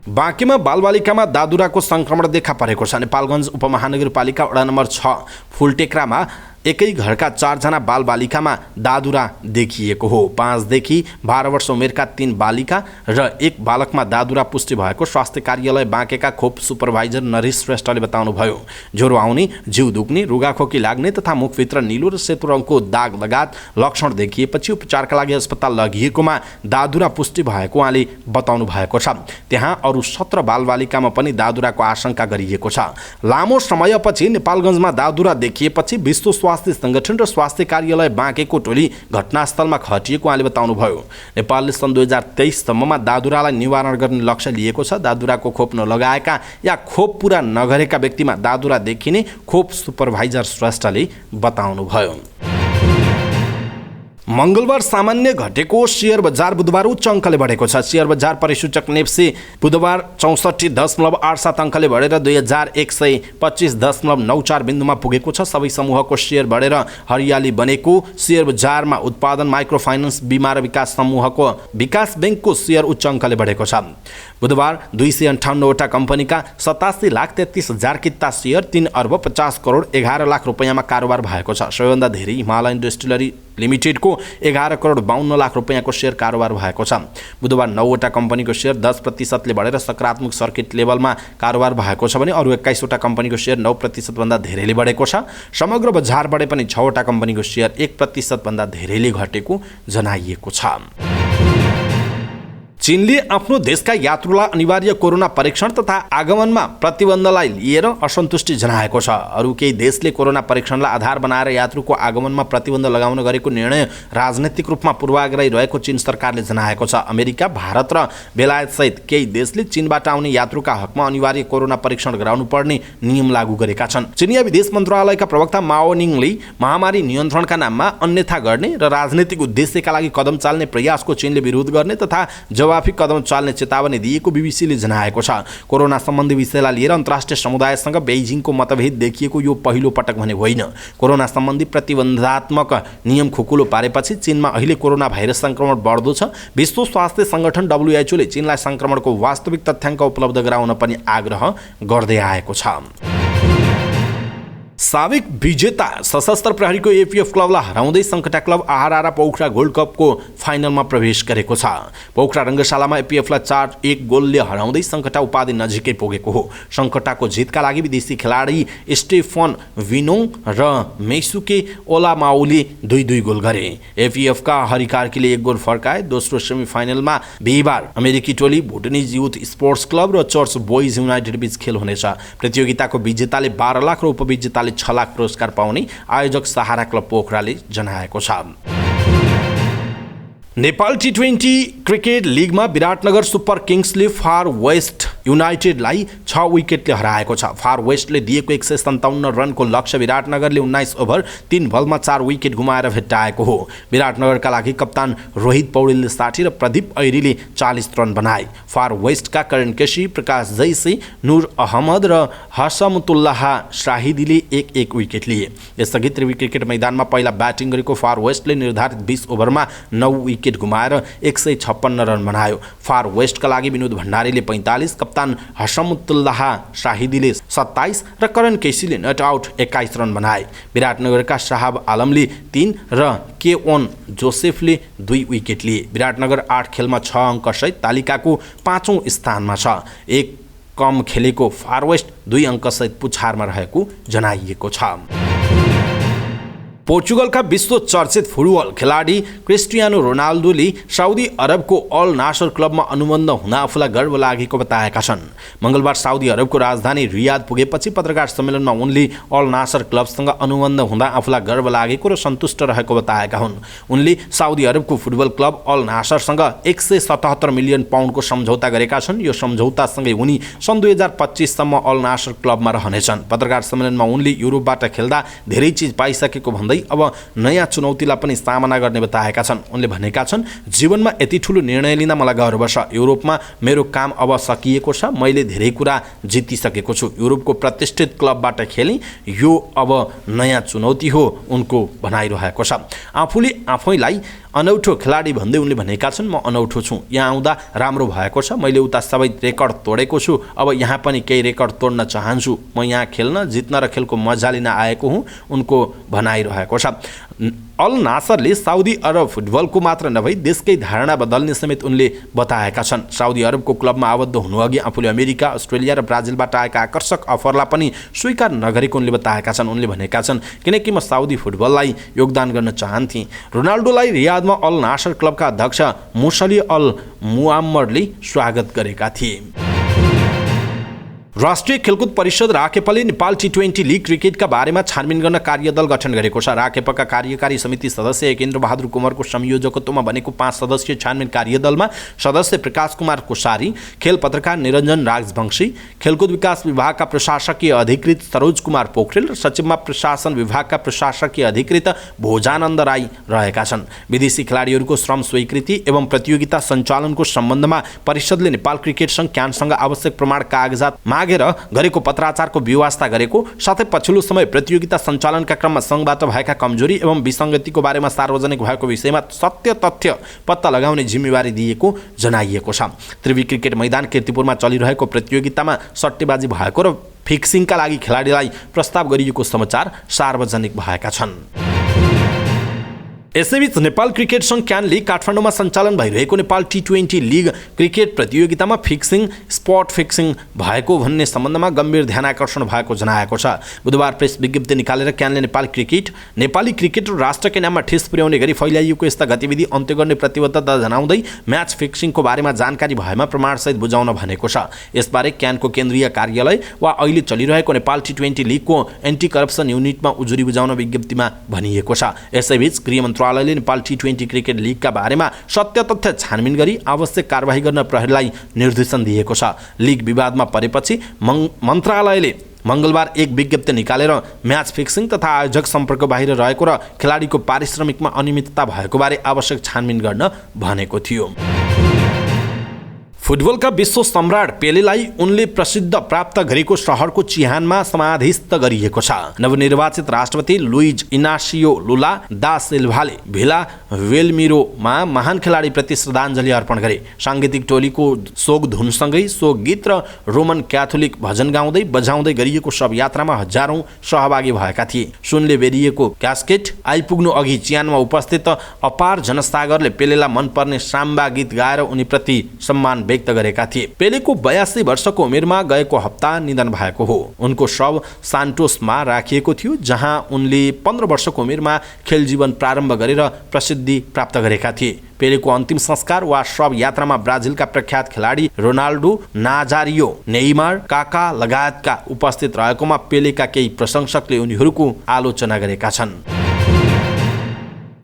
बाँकेमा बालबालिकामा दादुराको संक्रमण देखा परेको छ। नेपालगञ्ज उपमहानगरपालिका वडा नम्बर 6 फुलटेक्रामा एकै घरका 4 जना बालबालिकामा दादुरा देखिएको हो। 5 देखि 12 वर्ष उमेरका 3 बालिका र 1 बालकमा दादुरा पुष्टि भएको स्वास्थ्य कार्यालय बाँकेका खोप सुपरभाइजर नरेश श्रेष्ठले बताउनुभयो। ज्वरो आउने, जिउ दुख्ने, रुगाखोकी लाग्ने तथा मुखभित्र निलो र सेतो रङको दाग लगायत लक्षण देखिएपछि उपचारका लागि अस्पताल लगिएकोमा दादुरा पुष्टि भएको उहाँले बताउनु भएको छ। त्यहाँ अरू 17 बालबालिकामा पनि दादुराको आशंका गरिएको छ। लामो समयपछि नेपालगञ्जमा दादुरा देखिएपछि विश्व स्वास्थ्य संगठन र स्वास्थ्य कार्यालय बाँकेको टोली घटनास्थलमा खटिएको उहाँले बताउनुभयो। नेपालले सन् 2023 सम्ममा दादुरालाई निवारण गर्ने लक्ष्य लिएको छ। दादुराको खोप नलगाएका या खोप पूरा नगरेका व्यक्तिमा दादुरा देखिने खोप सुपरभाइजर श्रेष्ठले बताउनुभयो। मंगलबार सामान्य घटेको शेयर बजार बुधबार उच्च अङ्कले बढेको छ। शेयर बजार परिसूचक नेप्से बुधबार 64.87 अङ्कले बढेर 2125.94 बिन्दुमा पुगेको छ। सबै समूहको शेयर बढेर हरियाली बनेको शेयर बजारमा उत्पादन माइक्रो फाइनान्स बीमा र विकास समूहको विकास बैंकको शेयर उच्च अङ्कले बढेको छ। बुधबार 258 वटा कम्पनीका 87,33,000 किता शेयर 3 अर्ब 50 करोड 11 लाख रुपैयाँमा कारोबार भएको छ। सबैभन्दा धेरै हिमालयन डिस्टिलरी लिमिटेडको 11 करोड 52 लाख रुपैयाँको शेयर कारोबार भएको छ। बुधबार 9 वटा कम्पनीको शेयर 10% बढेर सकारात्मक सर्किट लेभलमा कारोबार भएको छ भने अरू 21 वटा कम्पनीको शेयर 9% भन्दा धेरैले बढेको छ। समग्र बजार बढे पनि 6 वटा कम्पनीको शेयर 1% भन्दा धेरैले घटेको जनाइएको छ। चीनले आफ्नो देशका यात्रुलाई अनिवार्य कोरोना परीक्षण तथा आगमनमा प्रतिबन्धलाई लिएर असन्तुष्टि जनाएको छ। अरू केही देशले कोरोना परीक्षणलाई आधार बनाएर यात्रुको आगमनमा प्रतिबन्ध लगाउन गरेको निर्णय राजनैतिक रूपमा पूर्वाग्रही रहेको चीन सरकारले जनाएको छ। अमेरिका, भारत र बेलायत सहित केही देशले चीनबाट आउने यात्रुका हकमा अनिवार्य कोरोना परीक्षण गराउनु पर्ने नियम लागू गरेका छन्। चिनिया विदेश मन्त्रालयका प्रवक्ता माओ निङले महामारी नियन्त्रणका नाममा अन्यथा गर्ने र राजनैतिक उद्देश्यका लागि कदम चाल्ने प्रयासको चीनले विरोध गर्ने तथा जवाफी कदम चाल्ने चेतावनी दिएको बीबीसीले जनाएको छ। कोरोना सम्बन्धी विषयलाई लिएर अन्तर्राष्ट्रिय समुदायसँग बेइजिङको मतभेद देखिएको यो पहिलो पटक भने होइन। कोरोना सम्बन्धी प्रतिबन्धात्मक नियम खुकुलो पारेपछि चीनमा अहिले कोरोना भाइरस संक्रमण बढ्दो छ। विश्व स्वास्थ्य संगठन WHO ले चीनलाई संक्रमणको वास्तविक तथ्याङ्क उपलब्ध गराउन पनि आग्रह गर्दै आएको छ। साबिक विजेता सशस्त्र प्रहरीको एपीएफ क्लबलाई हराउँदै सङ्कटा क्लब आहारा पोखरा गोल्ड कपको फाइनलमा प्रवेश गरेको छ। पोखरा रङ्गशालामा एपीएफलाई 4-1 गोलले हराउँदै सङ्कटा उपाधि नजिकै पुगेको हो। सङ्कटाको जितका लागि विदेशी खेलाडी स्टेफन विनोङ र मेसुके ओलामाउले 2-2 गोल गरे। एपीएफका हरिकार्कीले 1 गोल फर्काए। दोस्रो सेमिफाइनलमा बिहिबार अमेरिकी टोली भुटनिज युथ स्पोर्ट्स क्लब र चर्च बोइज युनाइटेड बीच खेल हुनेछ। प्रतियोगिताको विजेताले 12 लाख र उपविजेताले 6 लाख पुरस्कार पाउने आयोजक सहारा क्लब पोखराले जनाएको छ। नेपाल T20 क्रिकेट लिगमा विराटनगर सुपर किङ्सले फार वेस्ट युनाइटेडलाई 6 विकेटले हराएको छ। फार वेस्टले दिएको 157 रनको लक्ष्य विराटनगरले 19 ओभर 3 बलमा 4 विकेट गुमाएर भेट्टाएको हो। विराटनगरका लागि कप्तान रोहित पौडेलले 60 र प्रदीप ऐरीले 40 रन बनाए। फार वेस्टका करण केसी, प्रकाश जैसी, नूर अहमद र हसमतुल्लाह शाहिदीले 1-1 विकेट लिए। यसअघि त्रिवी क्रिकेट मैदानमा पहिला ब्याटिङ गरेको फार वेस्टले निर्धारित 20 ओभरमा 9 विकेट गुमाएर 156 रन बनायो। फार वेस्टका लागि विनोद भण्डारीले 45, कप्तान हसमुतुल्लाह शाहिदीले 27 र करण केसीले नट आउट 21 रन बनाए। विराटनगरका शाहब आलमले 3 र के1 जोसेफले 2 विकेट लिए। विराटनगर 8 खेलमा 6 अङ्कसहित तालिकाको 5औं स्थानमा छ। एक कम खेलेको फारवेस्ट 2 अङ्कसहित पुछारमा रहेको जनाइएको छ। पोर्चुगलका विश्व चर्चित फुटबल खेलाडी क्रिस्टियानो रोनाल्डोले साउदी अरबको अल नासर क्लबमा अनुबन्ध हुन आफूलाई गर्व लागेको बताएका छन्। मङ्गलबार साउदी अरबको राजधानी रियाद पुगेपछि पत्रकार सम्मेलनमा उनले अल नासर क्लबसँग अनुबन्ध हुँदा आफूलाई गर्व लागेको र सन्तुष्ट रहेको बताएका हुन्। उनले साउदी अरबको फुटबल क्लब अल नासरसँग 177 मिलियन पाउन्डको सम्झौता गरेका छन्। यो सम्झौतासँगै उनी सन् 2025 सम्म अल नासर क्लबमा रहनेछन्। पत्रकार सम्मेलनमा उनले युरोपबाट खेल्दा धेरै चिज पाइसकेको भन्दै अब नयाँ चुनौतीलाई पनि सामना गर्ने बताएका छन्। उनले भनेका छन्, जीवनमा यति ठुलो निर्णय लिन मलाई गर्व छ। युरोपमा मेरो काम अब सकिएको छ। मैले धेरै कुरा जितिसकेको छु। युरोपको प्रतिष्ठित क्लबबाट खेलेँ। यो अब नयाँ चुनौती हो, उनको भनाइरहेको छ। आफूले आफैलाई अनौठो खेलाडी भन्दै उनले भनेका छन्, म अनौठो छु। यहाँ आउँदा राम्रो भएको छ। मैले उता सबै रेकर्ड तोडेको छु। अब यहाँ पनि केही रेकर्ड तोड्न चाहन्छु। म यहाँ खेल्न, जित्न र खेलको मजा लिन आएको हुँ, उनको भनाइरहेको छ। अल नासरले साउदी अरब फुटबलको मात्र नभई देशकै धारणा बदल्ने समेत उनले बताएका छन्। साउदी अरबको क्लबमा आबद्ध हुनुअघि आफूले अमेरिका, अस्ट्रेलिया र ब्राजिलबाट आएका आकर्षक अफरलाई पनि स्वीकार नगरेको उनले बताएका छन्। उनले भनेका छन्, किनकि म साउदी फुटबललाई योगदान गर्न चाहन्थेँ। रोनाल्डोलाई रियादमा अल नासर क्लबका अध्यक्ष मुसली अल मुआम्मरले स्वागत गरेका थिए। राष्ट्रिय खेलकुद परिषद राखेपाले नेपाल टी20 लिग क्रिकेटका बारेमा छानबिन गर्न कार्यदल गठन गरेको छ। राखेपाका कार्यकारी समिति सदस्य एकेन्द्र बहादुर कुमारको संयोजकत्वमा बनेको 5 सदस्यीय छानबिन कार्यदलमा सदस्य प्रकाश कुमार कोसारी, खेल पत्रकार निरञ्जन राजवंशी, खेलकुद विकास विभागका प्रशासकीय अधिकृत सरोज कुमार पोखरेल र सचिवमा प्रशासन विभागका प्रशासकीय अधिकृत भोजानन्द राई रहेका छन्। विदेशी खेलाडीहरूको श्रम स्वीकृति एवं प्रतियोगिता सञ्चालनको सम्बन्धमा परिषदले नेपाल क्रिकेट सङ्घ क्यानसँग आवश्यक प्रमाण कागजात मागेर गरेको पत्राचारको व्यवस्था गरेको, साथै पछिल्लो समय प्रतियोगिता सञ्चालनका क्रममा सङ्घबाट भएका कमजोरी एवं विसङ्गतिको बारेमा सार्वजनिक भएको विषयमा सत्य तथ्य पत्ता लगाउने जिम्मेवारी दिएको जनाइएको छ। त्रिवी क्रिकेट मैदान कीर्तिपुरमा चलिरहेको प्रतियोगितामा सट्टेबाजी भएको र फिक्सिङका लागि खेलाडीलाई प्रस्ताव गरिएको समाचार सार्वजनिक भएका छन्। यसैबीच नेपाल क्रिकेट सङ्घ क्यानले काठमाडौँमा सञ्चालन भइरहेको नेपाल टी20 लिग क्रिकेट प्रतियोगितामा फिक्सिङ, स्पट फिक्सिङ भएको भन्ने सम्बन्धमा गम्भीर ध्यानाकर्षण भएको जनाएको छ। बुधबार प्रेस विज्ञप्ति निकालेर क्यानले नेपाली क्रिकेट र राष्ट्रकै नाममा ठेस पुर्याउने गरी फैलाइएको यस्ता गतिविधि अन्त्य गर्ने प्रतिबद्धता जनाउँदै म्याच फिक्सिङको बारेमा जानकारी भएमा प्रमाणसहित बुझाउन भनेको छ। यसबारे क्यानको केन्द्रीय कार्यालय वा अहिले चलिरहेको नेपाल टी20 लिगको एन्टी करप्सन युनिटमा उजुरी बुझाउन विज्ञप्तिमा भनिएको छ। यसैबीच गृह मन्त्रालयले नेपाल टी20 क्रिकेट लिगका बारेमा सत्य तथ्य छानबिन गरी आवश्यक कारबाही गर्न प्रहरीलाई निर्देशन दिएको छ। लिग विवादमा परेपछि मन्त्रालयले मङ्गलबार एक विज्ञप्ति निकालेर म्याच फिक्सिङ तथा आयोजक सम्पर्क बाहिर रहेको र खेलाडीको पारिश्रमिकमा अनियमितता भएको बारे आवश्यक छानबिन गर्न भनेको थियो। फुटबलका विश्व सम्राट पेलेलाई उनले प्रसिद्ध प्राप्त गरेको सहरको चिहानमा समाधिस्थ गरिएको छ। नवनिर्वाचित राष्ट्रपति लुइज इनासियो लुला दा सिल्भाले भिला वेलमिरोमा महान खेलाडीप्रति श्रद्धाञ्जली अर्पण गरे। साङ्गीतिक टोलीको शोक धुनसँगै शोक गीत र रोमन क्याथोलिक भजन गाउँदै बजाउँदै गरिएको शवयात्रामा हजारौं सहभागी भएका थिए। सुनले बेरिएको क्यास्केट आइपुग्नु अघि चिहानमा उपस्थित अपार जनसागरले पेलेलाई मनपर्ने साम्बा गीत गाएर उनीप्रति सम्मान व्यक्त गरेका थिए। पेलेको 82 वर्षको उमेरमा गएको हप्ता निधन भएको हो। उनको शव सान्टोसमा राखिएको थियो, जहाँ उनले 15 वर्षको उमेरमा खेल जीवन प्रारम्भ गरेर प्रसिद्धि प्राप्त गरेका थिए। पेलेको अन्तिम संस्कार वा शव यात्रामा ब्राजिलका प्रख्यात खेलाडी रोनाल्डो नाजारियो, नेइमार, काका लगायतका उपस्थित रहेकोमा पेलेका केही प्रशंसकले उनीहरूको आलोचना गरेका छन्।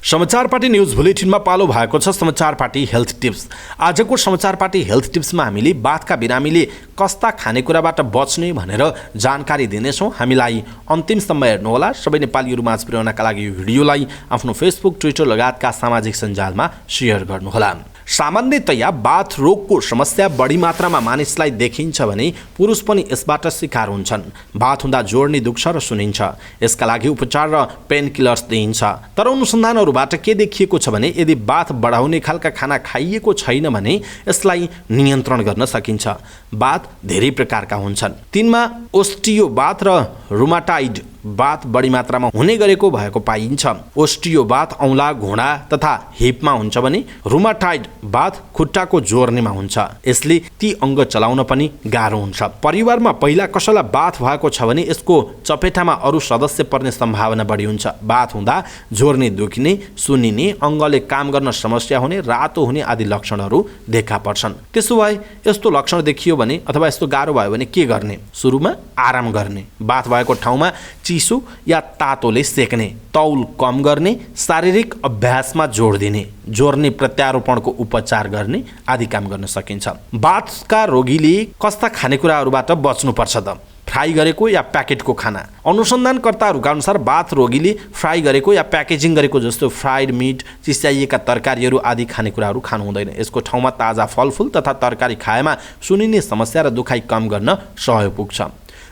समाचार पार्टी न्युज बुलेटिनमा पालो भएको छ समाचार पार्टी हेल्थ टिप्स। आजको समाचार पार्टी हेल्थ टिप्समा हामीले बाथका बिरामीले कस्ता खानेकुराबाट बच्ने भनेर जानकारी दिनेछौँ। हामीलाई अन्तिमसम्म हेर्नुहोला। सबै नेपालीहरू माझ पुर्याउनका लागि यो भिडियोलाई आफ्नो फेसबुक, ट्विटर लगायतका सामाजिक सञ्जालमा सेयर गर्नुहोला। सामान्यतया बाथ रोगको समस्या बढी मात्रामा मानिसलाई देखिन्छ भने पुरुष पनि यसबाट शिकार हुन्छन्। बाथ हुँदा जोर्नी दुख्छ र सुनिन्छ। यसका लागि उपचार र पेन किलर्स दिइन्छ। तर अनुसन्धानहरूबाट के देखिएको छ भने यदि बाथ बढाउने खालका खाना खाइएको छैन भने यसलाई नियन्त्रण गर्न सकिन्छ। बाथ धेरै प्रकारका हुन्छन्। तिनमा ओस्टियोबाथ र रुमाटाइड बाथ बढी मात्रामा हुने गरेको भएको पाइन्छ। ओस्टियोबाथ औँला, घुँडा तथा हिपमा हुन्छ भने रुमाटाइड बाथ खुट्टाको जोर्नीमा हुन्छ। यसले ती अङ्ग चलाउन पनि गाह्रो हुन्छ। परिवारमा पहिला कसैलाई बाथ भएको छ भने यसको चपेटामा अरू सदस्य पर्ने सम्भावना बढी हुन्छ। बाथ हुँदा जोर्नी दुख्ने, सुनिने, अङ्गले काम गर्न समस्या हुने, रातो हुने आदि लक्षणहरू देखा पर्छन्। त्यसो भए यस्तो लक्षण देखियो भने अथवा यस्तो गाह्रो भयो भने के गर्ने? सुरुमा आराम गर्ने, बाथ भएको ठाउँमा चिसो या तातोले सेक्ने, तौल कम गर्ने, शारीरिक अभ्यासमा जोड दिने, जोर्नी प्रत्यारोपणको उपचार गर्ने आदि काम गर्न सकिन्छ। बाथका रोगीले कस्ता खानेकुराहरूबाट बच्नुपर्छ त? फ्राई गरेको या प्याकेटको खाना? अनुसन्धानकर्ताहरूका अनुसार बाथ रोगीले फ्राई गरेको या प्याकेजिङ गरेको जस्तो फ्राइड मिट, चिस्याइएका तरकारीहरू आदि खानेकुराहरू खानु हुँदैन। यसको ठाउँमा ताजा फलफुल तथा तरकारी खाएमा सुनिने समस्या र दुखाइ कम गर्न सहयोग पुग्छ।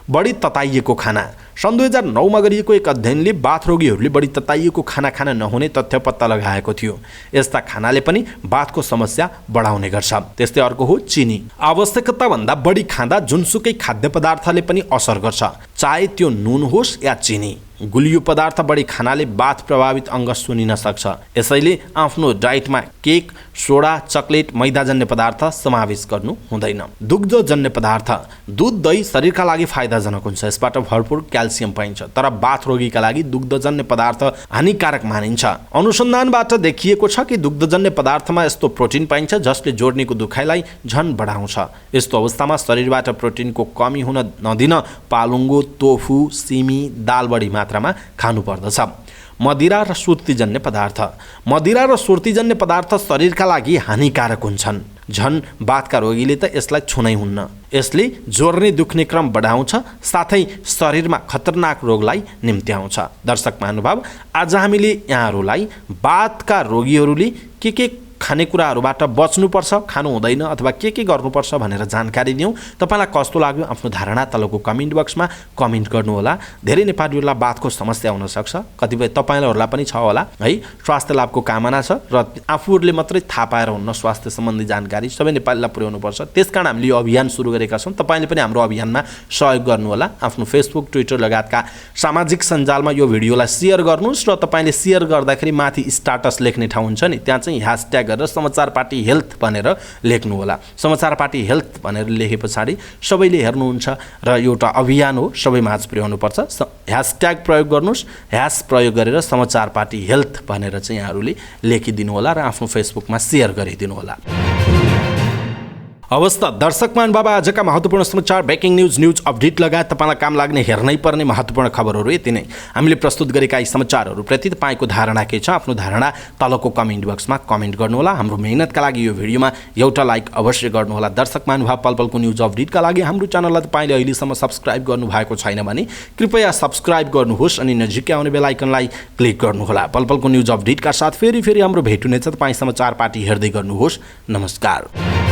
बढी तताइएको खाना। सन् 2009मा गरिएको एक अध्ययनले बाथ रोगीहरूले बढी तताइएको खाना खान नहुने तथ्य पत्ता लगाएको थियो। यस्ता खानाले पनि बाथको समस्या बढाउने गर्छ। त्यस्तै अर्को हो चिनी। आवश्यकताभन्दा बढी खाँदा जुनसुकै खाद्य पदार्थले पनि असर गर्छ, चाहे त्यो नुन होस् या चिनी। गुलियो पदार्थ बढी खानाले बाथ प्रभावित अङ्ग सुनिन सक्छ। यसैले आफ्नो डाइटमा केक, सोडा, चकलेट, मैदाजन्य पदार्थ समावेश गर्नु हुँदैन। दुग्धजन्य पदार्थ। दुध, दही शरीरका लागि फाइदाजनक हुन्छ। यसबाट भरपूर क्याल्सियम पाइन्छ। तर बाथ रोगीका लागि दुग्धजन्य पदार्थ हानिकारक मानिन्छ। अनुसन्धानबाट देखिएको छ कि दुग्धजन्य पदार्थमा यस्तो प्रोटिन पाइन्छ जसले जोर्नीको दुखाइलाई झन बढाउँछ। यस्तो अवस्थामा शरीरबाट प्रोटिनको कमी हुन नदिन पालुङ्गो, तोफु, सिमी, दाल बढी मात्रामा खानु पर्दछ। मदिरा र सुर्तीजन्य पदार्थ। मदिरा र सुर्तीजन्य पदार्थ शरीरका लागि हानिकारक हुन्छन्। झन बाथका रोगीले त यसलाई छुनै हुन्न। यसले जोर्नी दुख्ने क्रम बढाउँछ, साथै शरीरमा खतरनाक रोगलाई निम्त्याउँछ। दर्शक महानुभाव, आज हामीले यहाँहरूलाई बाथका रोगीहरूले के खानेकुराहरूबाट बच्नुपर्छ, खानु हुँदैन अथवा के गर्नुपर्छ भनेर जानकारी दियौँ। तपाईँलाई कस्तो लाग्यो आफ्नो धारणा तलको कमेन्ट बक्समा कमेन्ट गर्नुहोला। धेरै नेपालीहरूलाई बाथको समस्या हुनसक्छ, कतिपय तपाईँहरूलाई पनि छ होला है। स्वास्थ्य लाभको कामना छ र आफूहरूले मात्रै थाहा पाएर हुन्न स्वास्थ्य सम्बन्धी जानकारी सबै नेपालीलाई पुर्याउनुपर्छ। त्यसकारण हामीले यो अभियान सुरु गरेका छौँ। तपाईँले पनि हाम्रो अभियानमा सहयोग गर्नुहोला। आफ्नो फेसबुक, ट्विटर लगायतका सामाजिक सञ्जालमा यो भिडियोलाई सेयर गर्नुहोस् र तपाईँले सेयर गर्दाखेरि माथि स्टाटस लेख्ने ठाउँ हुन्छ नि, त्यहाँ चाहिँ # गरेर समाचार पार्टी हेल्थ भनेर लेख्नु होला। समाचार पार्टी हेल्थ भनेर लेखे पछाडि सबैले हेर्नुहुन्छ र एउटा अभियान हो, सबै माझ पुर्याउनुपर्छ। # प्रयोग गर्नुहोस्, प्रयोग गरेर समाचार पार्टी हेल्थ भनेर चाहिँ यहाँहरूले लेखिदिनु होला र आफ्नो फेसबुकमा सेयर गरिदिनु होला। अवस्था दर्शक महानुभाव, आजका महत्त्वपूर्ण समाचार, ब्रेकिङ न्युज अपडेट लगायत तपाईँलाई काम लाग्ने हेर्नै पर्ने महत्त्वपूर्ण खबरहरू यति नै। हामीले प्रस्तुत गरेका यी समाचारहरूप्रति तपाईँको धारणा के छ? आफ्नो धारणा तलको कमेन्ट बक्समा कमेन्ट गर्नुहोला। हाम्रो मेहनतका लागि यो भिडियोमा एउटा लाइक अवश्य गर्नुहोला। दर्शक महानुभाव, पलपलको न्युज अपडेटका लागि हाम्रो च्यानललाई तपाईँले अहिलेसम्म सब्सक्राइब गर्नुभएको छैन भने कृपया सब्सक्राइब गर्नुहोस् अनि नजिकै आउने बेल आइकनलाई क्लिक गर्नुहोला। पलपलको न्युज अपडेटका साथ फेरि हाम्रो भेट हुनेछ। तपाईँ समाचार पार्टी हेर्दै गर्नुहोस्। नमस्कार।